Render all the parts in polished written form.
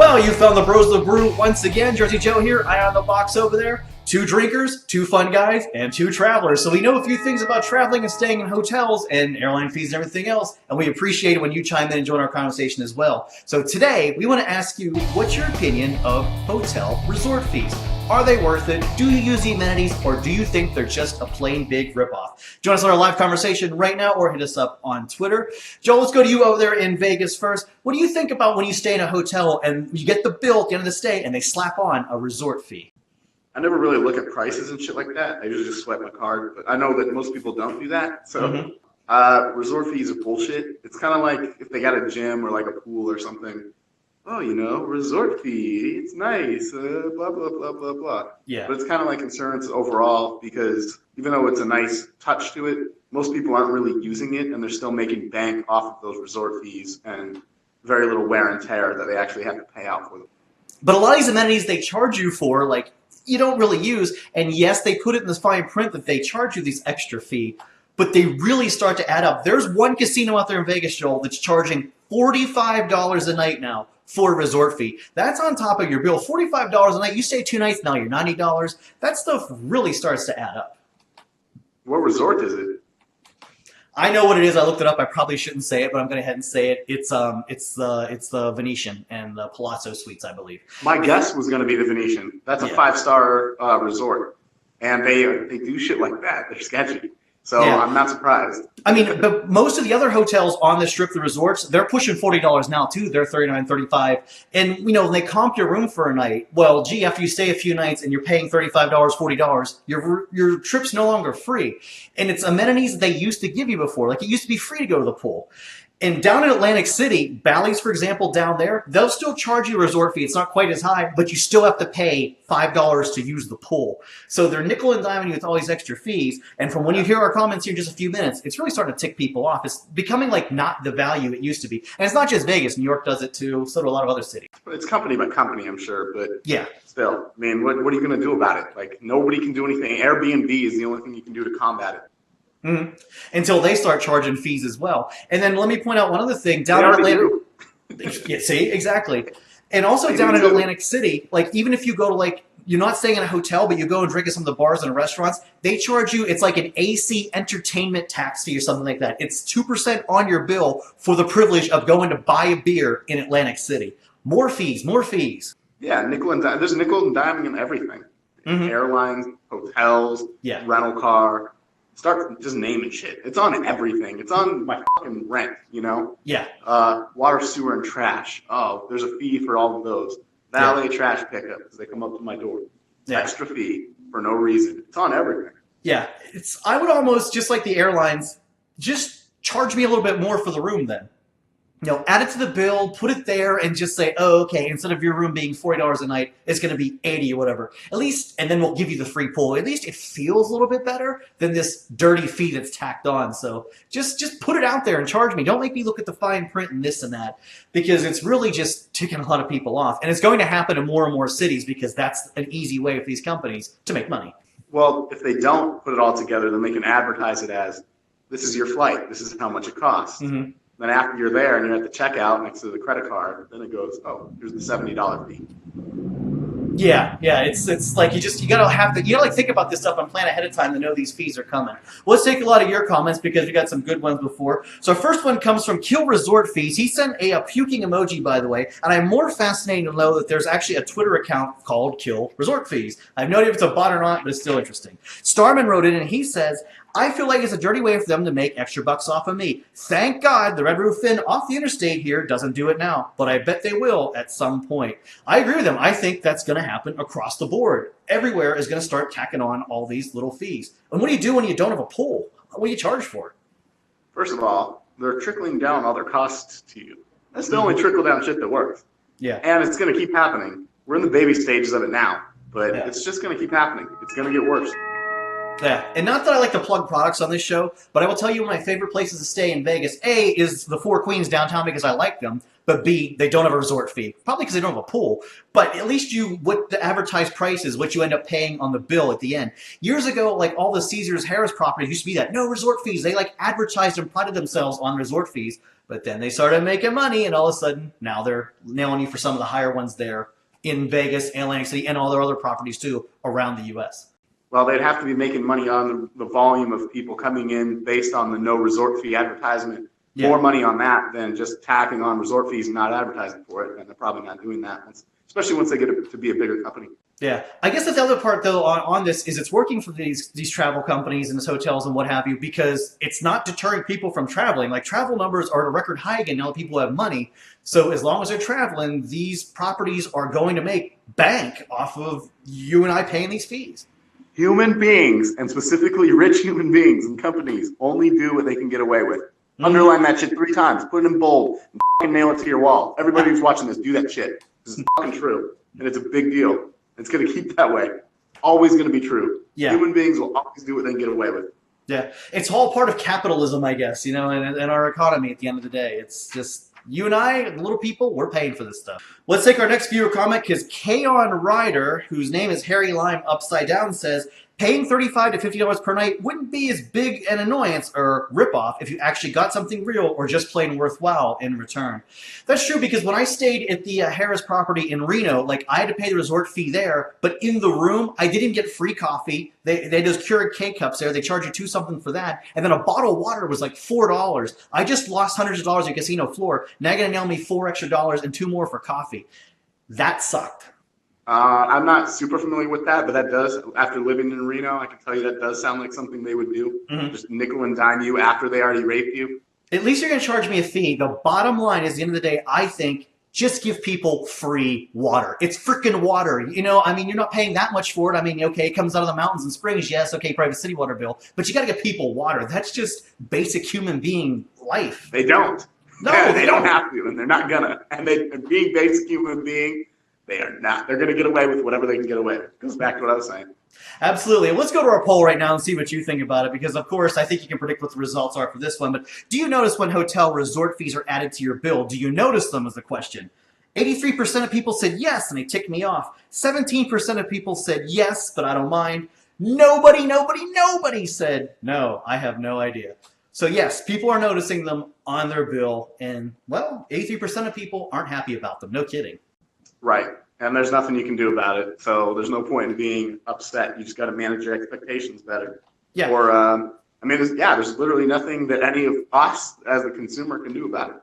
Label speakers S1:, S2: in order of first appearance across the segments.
S1: Well, you found the bros of the brew once again. Jersey Joe here, eye on the box over there. 2 drinkers, 2 fun guys, and 2 travelers. So we know a few things about traveling and staying in hotels and airline fees and everything else, and we appreciate it when you chime in and join our conversation as well. So today, we want to ask you, what's your opinion of hotel resort fees? Are they worth it? Do you use the amenities, or do you think they're just a plain big ripoff? Join us on our live conversation right now, or hit us up on Twitter. Joel, let's go to you over there in Vegas first. What do you think about when you stay in a hotel and you get the bill at the end of the stay and they slap on a resort fee?
S2: I never really look at prices and shit like that. I usually just swipe my card, but I know that most people don't do that. So resort fees are bullshit. It's kind of like if they got a gym or like a pool or something. Oh, you know, resort fee, it's nice, blah, blah, blah, blah, blah.
S1: Yeah.
S2: But it's kind of like insurance overall because even though it's a nice touch to it, most people aren't really using it and they're still making bank off of those resort fees and very little wear and tear that they actually have to pay out for them.
S1: But a lot of these amenities they charge you for, like, you don't really use, and yes, they put it in the fine print that they charge you this extra fee, but they really start to add up. There's one casino out there in Vegas, Joel, that's charging $45 a night now for a resort fee. That's on top of your bill. $45 a night. You stay 2 nights, now you're $90. That stuff really starts to add up.
S2: What resort is it?
S1: I know what it is. I looked it up. I probably shouldn't say it, but I'm going to head and say it. It's the Venetian and the Palazzo Suites, I believe.
S2: My guess was going to be the Venetian. That's a 5-star resort, and they do shit like that. They're sketchy. So I'm not surprised.
S1: I mean, but most of the other hotels on the strip, the resorts, they're pushing $40 now too. They're $39, $35. And, you know, when they comp your room for a night, well, gee, after you stay a few nights and you're paying $35, $40, your trip's no longer free. And it's amenities they used to give you before. Like, it used to be free to go to the pool. And down in Atlantic City, Bally's, for example, down there, they'll still charge you a resort fee. It's not quite as high, but you still have to pay $5 to use the pool. So they're nickel and diming you with all these extra fees. And from when you hear our comments here in just a few minutes, it's really starting to tick people off. It's becoming like not the value it used to be. And it's not just Vegas. New York does it too. So do a lot of other cities.
S2: It's company by company, I'm sure. But
S1: yeah,
S2: still, I mean, what are you going to do about it? Like, nobody can do anything. Airbnb is the only thing you can do to combat it.
S1: Mm-hmm. Until they start charging fees as well. And then let me point out one other thing. Down in Atlantic, yeah, see, exactly. And also down in Atlantic City, like, even if you go to, like, you're not staying in a hotel, but you go and drink at some of the bars and restaurants, they charge you, it's like an AC entertainment tax fee or something like that. It's 2% on your bill for the privilege of going to buy a beer in Atlantic City. More fees, more fees.
S2: Yeah, nickel and dime. There's nickel and diming in everything. Airlines, hotels, rental car. Start just naming shit. It's on everything. It's on my fucking rent, you know?
S1: Yeah.
S2: Water, sewer, and trash. Oh, there's a fee for all of those. Valet trash pickup because they come up to my door. Extra fee for no reason. It's on everything.
S1: Yeah. I would almost, just like the airlines, just charge me a little bit more for the room then. You know, add it to the bill, put it there, and just say, oh, okay, instead of your room being $40 a night, it's going to be $80 or whatever. At least, and then we'll give you the free pool. At least it feels a little bit better than this dirty fee that's tacked on. So just put it out there and charge me. Don't make me look at the fine print and this and that, because it's really just ticking a lot of people off. And it's going to happen in more and more cities because that's an easy way for these companies to make money.
S2: Well, if they don't put it all together, then they can advertise it as, this is your flight. This is how much it costs. Mm-hmm. Then after you're there and you're at the checkout next to the credit card, then it goes, oh, here's the $70 fee.
S1: Yeah, it's like you gotta like think about this stuff and plan ahead of time to know these fees are coming. Well, let's take a lot of your comments because we got some good ones before. So our first one comes from Kill Resort Fees. He sent a puking emoji, by the way, and I'm more fascinated to know that there's actually a Twitter account called Kill Resort Fees. I have no idea if it's a bot or not, but it's still interesting. Starman wrote in and he says, I feel like it's a dirty way for them to make extra bucks off of me. Thank God the Red Roof Inn off the interstate here doesn't do it now, but I bet they will at some point. I agree with them. I think that's going to happen across the board. Everywhere is going to start tacking on all these little fees. And what do you do when you don't have a pool? What do you charge for?
S2: First of all, they're trickling down all their costs to you. That's the only trickle-down shit that works.
S1: Yeah.
S2: And it's going to keep happening. We're in the baby stages of it now, but it's just going to keep happening. It's going to get worse.
S1: Yeah, and not that I like to plug products on this show, but I will tell you one of my favorite places to stay in Vegas, A, is the Four Queens downtown because I like them, but B, they don't have a resort fee. Probably because they don't have a pool. But at least what the advertised price is, what you end up paying on the bill at the end. Years ago, like all the Caesars Harris properties used to be that. No resort fees. They like advertised and prided themselves on resort fees. But then they started making money, and all of a sudden, now they're nailing you for some of the higher ones there in Vegas, Atlantic City, and all their other properties too around the U.S.
S2: Well, they'd have to be making money on the volume of people coming in based on the no resort fee advertisement. Yeah. More money on that than just tacking on resort fees and not advertising for it. And they're probably not doing that, especially once they get to be a bigger company.
S1: Yeah. I guess the other part, though, on this is it's working for these travel companies and these hotels and what have you, because it's not deterring people from traveling. Like, travel numbers are at a record high again now that people have money. So as long as they're traveling, these properties are going to make bank off of you and I paying these fees.
S2: Human beings, and specifically rich human beings and companies, only do what they can get away with. Underline that shit 3 times. Put it in bold. And fucking nail it to your wall. Everybody who's watching this, do that shit. This is fucking true. And it's a big deal. It's going to keep that way. Always going to be true. Yeah. Human beings will always do what they can get away with.
S1: Yeah. It's all part of capitalism, I guess, and our economy at the end of the day. It's just you and I, the little people, we're paying for this stuff. Let's take our next viewer comment, because K-On Ryder, whose name is Harry Lime Upside Down, says, paying $35 to $50 per night wouldn't be as big an annoyance or ripoff if you actually got something real or just plain worthwhile in return. That's true, because when I stayed at the Harris property in Reno, like, I had to pay the resort fee there, but in the room, I didn't get free coffee. They had those Keurig K-Cups there. They charge you $2 something for that. And then a bottle of water was like $4. I just lost hundreds of dollars on casino floor. Now you're going to nail me $4 extra and $2 more for coffee. That sucked.
S2: I'm not super familiar with that, but that does, after living in Reno, I can tell you that does sound like something they would do. Mm-hmm. Just nickel and dime you after they already raped you.
S1: At least you're going to charge me a fee. The bottom line is, at the end of the day, I think, just give people free water. It's freaking water. I mean, you're not paying that much for it. I mean, okay, it comes out of the mountains and springs. Yes, okay, private city water bill. But you got to get people water. That's just basic human being life.
S2: They don't. No, they don't have to, and they're not going to. And being basic human being, they are not. They're going to get away with whatever they can get away with. Goes back to what I was saying.
S1: Absolutely. Let's go to our poll right now and see what you think about it, because, of course, I think you can predict what the results are for this one. But do you notice when hotel resort fees are added to your bill? Do you notice them is the question. 83% of people said yes, and they ticked me off. 17% of people said yes, but I don't mind. Nobody said no, I have no idea. So, yes, people are noticing them on their bill, and, well, 83% of people aren't happy about them. No kidding.
S2: Right. And there's nothing you can do about it. So there's no point in being upset. You just got to manage your expectations better. Yeah. Or, there's literally nothing that any of us as a consumer can do about it.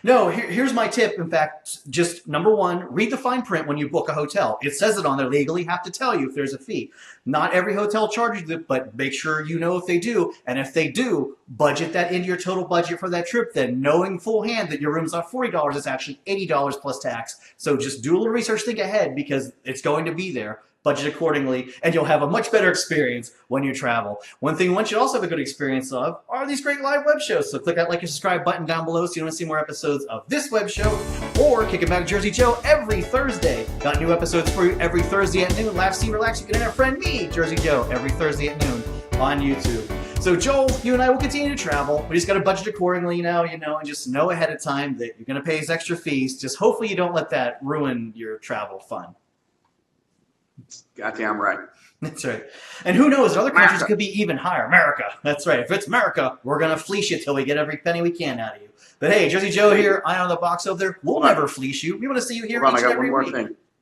S1: No, here's my tip. In fact, just number one, read the fine print when you book a hotel. It says it on there. Legally have to tell you if there's a fee. Not every hotel charges it, but make sure you know if they do. And if they do, budget that into your total budget for that trip then, knowing full hand that your room's not $40, it's actually $80 plus tax. So just do a little research, think ahead, because it's going to be there. Budget accordingly, and you'll have a much better experience when you travel. One thing one should also have a good experience of are these great live web shows. So click that like and subscribe button down below so you want to see more episodes of this web show, or kick it back Jersey Joe every Thursday. Got new episodes for you every Thursday at noon. Laugh, see, relax. You can our friend me, Jersey Joe, every Thursday at noon on YouTube. So Joel, you and I will continue to travel. We just got to budget accordingly now, and just know ahead of time that you're going to pay these extra fees. Just hopefully you don't let that ruin your travel fun.
S2: Goddamn right.
S1: That's right. And who knows, in other countries it could be even higher. America. That's right. If it's America, we're going to fleece you till we get every penny we can out of you. But hey, Jersey Joe here, eye on the box over there. We'll never fleece you. We want to see you here each and every week.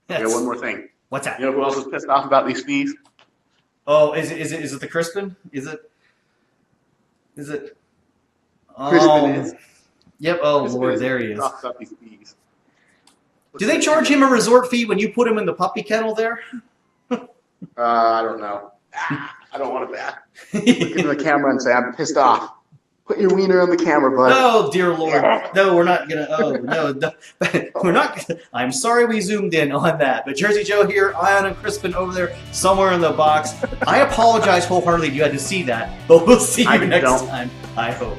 S1: I got one more thing.
S2: What's that? You know who else is pissed off about these fees?
S1: Oh, is it the Crispin? Is it?
S2: Crispin is.
S1: Yep. Oh, Crispin Lord, there he is. About these fees. Do they charge him a resort fee when you put him in the puppy kennel there?
S2: I don't know. I don't want it back. Look into the camera and say, I'm pissed off. Put your wiener on the camera, bud.
S1: Oh, dear Lord. No, we're not going to. Oh, no. We're not. I'm sorry we zoomed in on that. But Jersey Joe here, Ion and Crispin over there, somewhere in the box. I apologize wholeheartedly you had to see that, but we'll see you next time, I hope.